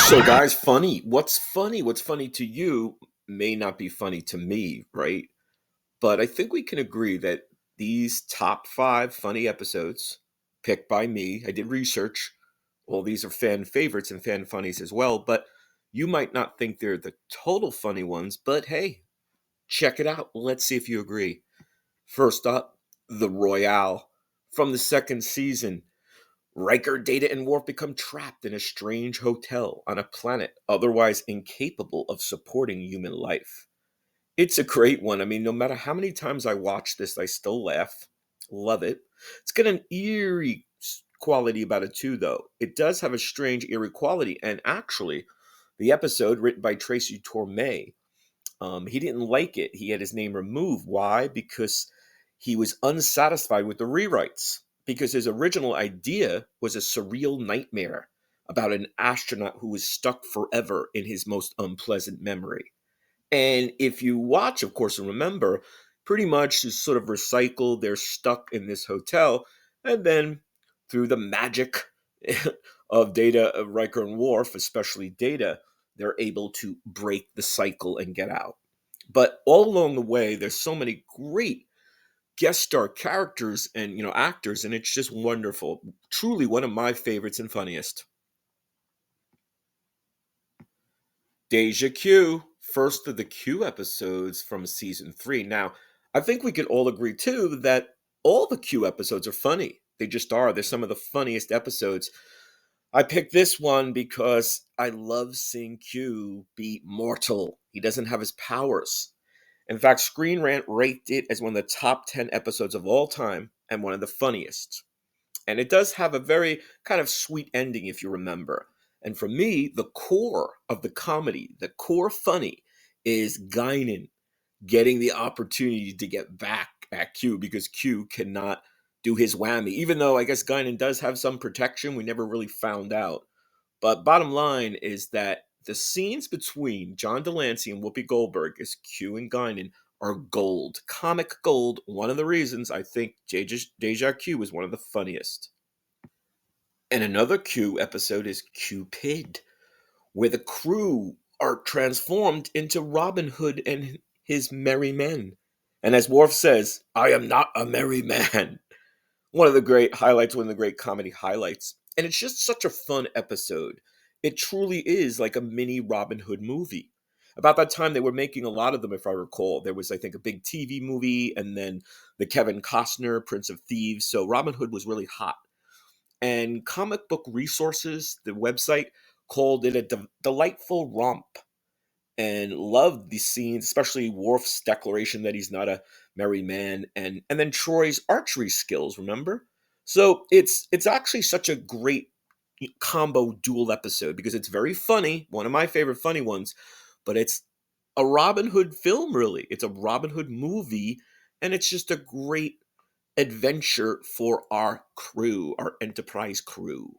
So, guys, funny. What's funny? What's funny to you may not be funny to me, right? But I think we can agree that these top five funny episodes picked by me, I did research. All these are fan favorites and fan funnies as well, but you might not think they're the total funny ones, but hey, check it out. Let's see if you agree. First up, the Royale from the second season. Riker, Data, and Worf become trapped in a strange hotel on a planet otherwise incapable of supporting human life. It's a great one. I mean, no matter how many times I watch this, I still laugh. Love it. It's got an eerie quality about it, too, though. It does have a strange, eerie quality. And actually, the episode written by Tracy Torme, he didn't like it. He had his name removed. Why? Because he was unsatisfied with the rewrites. Because his original idea was a surreal nightmare about an astronaut who was stuck forever in his most unpleasant memory. And if you watch, of course, and remember, pretty much is sort of recycled. They're stuck in this hotel, and then through the magic of Data, of Riker and Worf, especially Data, they're able to break the cycle and get out. But all along the way, there's so many great guest star characters and actors, and it's just wonderful. Truly one of my favorites and funniest. Deja Q, first of the Q episodes from season three. Now, I think we could all agree too that all the Q episodes are funny. They just are. They're some of the funniest episodes. I picked this one because I love seeing Q be mortal. He doesn't have his powers. In fact, Screen Rant ranked it as one of the top 10 episodes of all time and one of the funniest. And it does have a very kind of sweet ending, if you remember. And for me, the core of the comedy, the core funny, is Guinan getting the opportunity to get back at Q because Q cannot do his whammy. Even though I guess Guinan does have some protection, we never really found out. But bottom line is that the scenes between John Delancey and Whoopi Goldberg as Q and Guinan are gold, comic gold. One of the reasons I think Deja Q is one of the funniest. And another Q episode is Q-Pid, where the crew are transformed into Robin Hood and his merry men. And as Worf says, I am not a merry man. One of the great highlights, one of the great comedy highlights. And it's just such a fun episode. It truly is like a mini Robin Hood movie. About that time, they were making a lot of them, if I recall. There was, I think, a big TV movie and then the Kevin Costner, Prince of Thieves. So Robin Hood was really hot. And Comic Book Resources, the website, called it a delightful romp and loved the scenes, especially Worf's declaration that he's not a merry man, and then Troy's archery skills. Remember, so it's actually such a great combo dual episode because it's very funny, one of my favorite funny ones, but it's a Robin Hood film. Really, it's a Robin Hood movie, and it's just a great adventure for our crew, our Enterprise crew.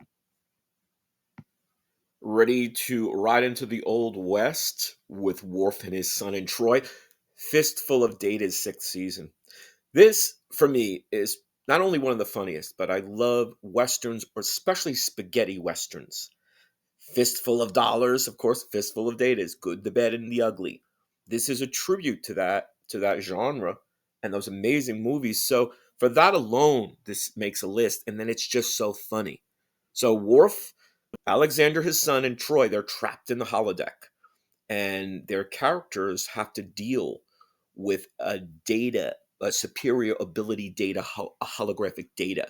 Ready to ride into the Old West with Worf and his son and Troy. Fistful of Datas sixth season. This, for me, is not only one of the funniest, but I love westerns, or especially spaghetti westerns. Fistful of Dollars, of course, Fistful of Datas, Good, the Bad, and the Ugly. This is a tribute to that genre and those amazing movies. So for that alone, this makes a list, and then it's just so funny. So Worf, Alexander, his son, and Troy, they're trapped in the holodeck, and their characters have to deal with a superior ability data, a holographic data,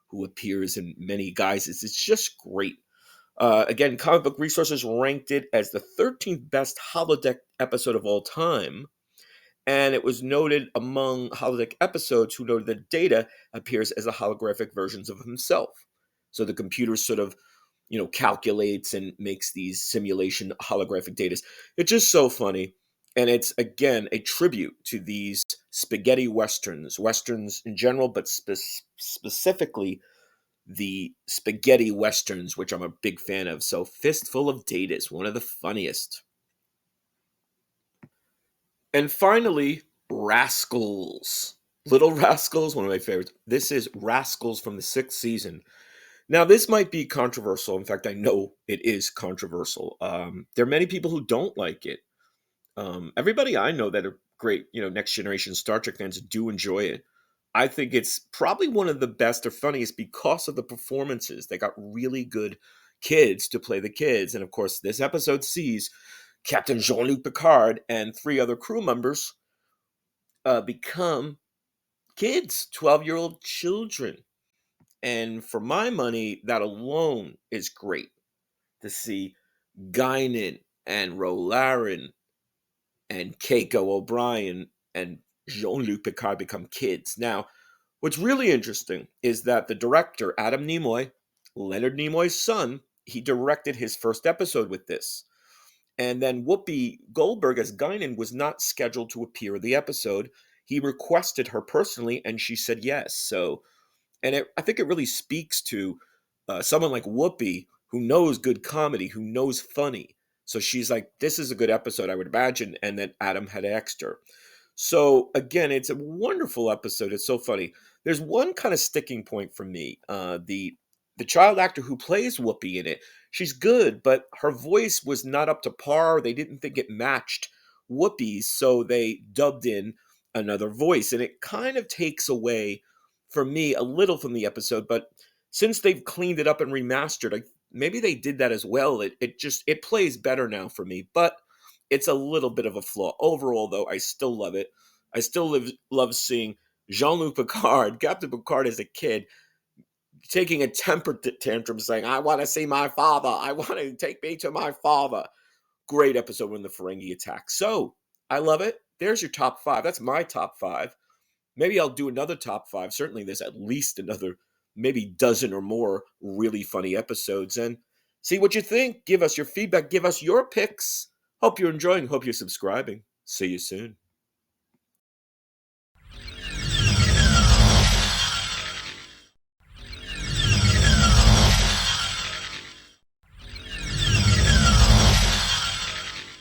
who appears in many guises. It's just great. Again, Comic Book Resources ranked it as the 13th best holodeck episode of all time, and it was noted among holodeck episodes who noted that Data appears as a holographic versions of himself. So the computer sort of calculates and makes these simulation holographic data. It's just so funny. And it's, again, a tribute to these spaghetti westerns in general, but specifically the spaghetti westerns, which I'm a big fan of. So Fistful of Datas, one of the funniest. And finally, Rascals. Little Rascals, one of my favorites. This is Rascals from the sixth season. Now, this might be controversial. In fact, I know it is controversial. There are many people who don't like it. Everybody I know that are great, Next Generation Star Trek fans do enjoy it. I think it's probably one of the best or funniest because of the performances. They got really good kids to play the kids. And of course, this episode sees Captain Jean-Luc Picard and three other crew members become kids, 12-year-old children. And for my money, that alone is great to see Guinan and Rollaren and Keiko O'Brien and Jean-Luc Picard become kids. Now, what's really interesting is that the director, Adam Nimoy, Leonard Nimoy's son, he directed his first episode with this. And then Whoopi Goldberg as Guinan was not scheduled to appear in the episode. He requested her personally, and she said yes. So, I think it really speaks to someone like Whoopi who knows good comedy, who knows funny. So she's like, "This is a good episode, I would imagine." And then Adam had asked her. So again, it's a wonderful episode. It's so funny. There's one kind of sticking point for me. The child actor who plays Whoopi in it, she's good, but her voice was not up to par. They didn't think it matched Whoopi's, so they dubbed in another voice, and it kind of takes away for me a little from the episode. But since they've cleaned it up and remastered, maybe they did that as well. It plays better now for me, but it's a little bit of a flaw. Overall, though, I still love it. I still love seeing Jean-Luc Picard, Captain Picard as a kid, taking a temper tantrum saying, "I want to see my father. I want to take me to my father." Great episode when the Ferengi attack. So I love it. There's your top five. That's my top five. Maybe I'll do another top five. Certainly, there's at least another maybe dozen or more really funny episodes. And see what you think. Give us your feedback. Give us your picks. Hope you're enjoying. Hope you're subscribing. See you soon.